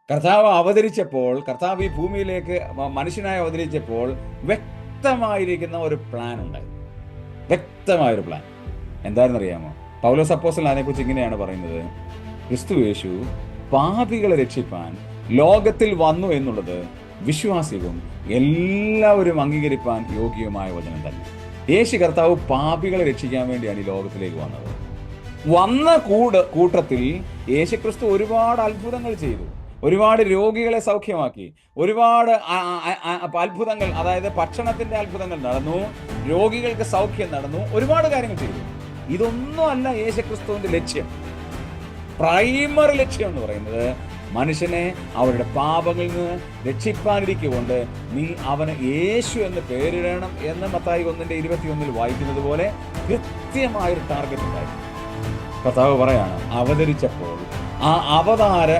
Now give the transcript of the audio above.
കർത്താവ് അവതരിച്ചപ്പോൾ, കർത്താവ് ഈ ഭൂമിയിലേക്ക് മനുഷ്യനായി അവതരിച്ചപ്പോൾ വ്യക്തമായിരിക്കുന്ന ഒരു പ്ലാൻ ഉണ്ടായി. വ്യക്തമായൊരു പ്ലാൻ എന്തായിരുന്നറിയാമോ? പൗലോസ് അപ്പോസ്തലൻ അതിനെക്കുറിച്ച് ഇങ്ങനെയാണ് പറയുന്നത്: ക്രിസ്തു യേശു പാപികളെ രക്ഷിപ്പാൻ ലോകത്തിൽ വന്നു എന്നുള്ളത് വിശ്വാസികളും എല്ലാവരും അംഗീകരിപ്പാൻ യോഗ്യമായ വചനം തന്നെ. യേശു കർത്താവ് പാപികളെ രക്ഷിക്കാൻ വേണ്ടിയാണ് ഈ ലോകത്തിലേക്ക് വന്നത്. വന്ന കൂട്ടത്തിൽ യേശുക്രിസ്തു ഒരുപാട് അത്ഭുതങ്ങൾ ചെയ്തു, ഒരുപാട് രോഗികളെ സൗഖ്യമാക്കി, ഒരുപാട് അത്ഭുതങ്ങൾ, അതായത് ഭക്ഷണത്തിന്റെ അത്ഭുതങ്ങൾ നടന്നു, രോഗികൾക്ക് സൗഖ്യം നടന്നു, ഒരുപാട് കാര്യങ്ങൾ ചെയ്തു. ഇതൊന്നും അല്ല യേശുക്രിസ്തുവിന്റെ ലക്ഷ്യം. പ്രൈമറി ലക്ഷ്യം എന്ന് പറയുന്നത് മനുഷ്യനെ അവരുടെ പാപങ്ങളിൽ നിന്ന് രക്ഷിപ്പാനിരിക്കൊണ്ട് നീ അവന് യേശു എന്ന് പേരിടണം എന്ന് മത്തായി 1:21 വായിക്കുന്നത് പോലെ കൃത്യമായൊരു ടാർഗറ്റ് ഉണ്ടായിരുന്നു. കർത്താവ് പറയാണ്, അവതരിച്ചപ്പോൾ ആ അവതാര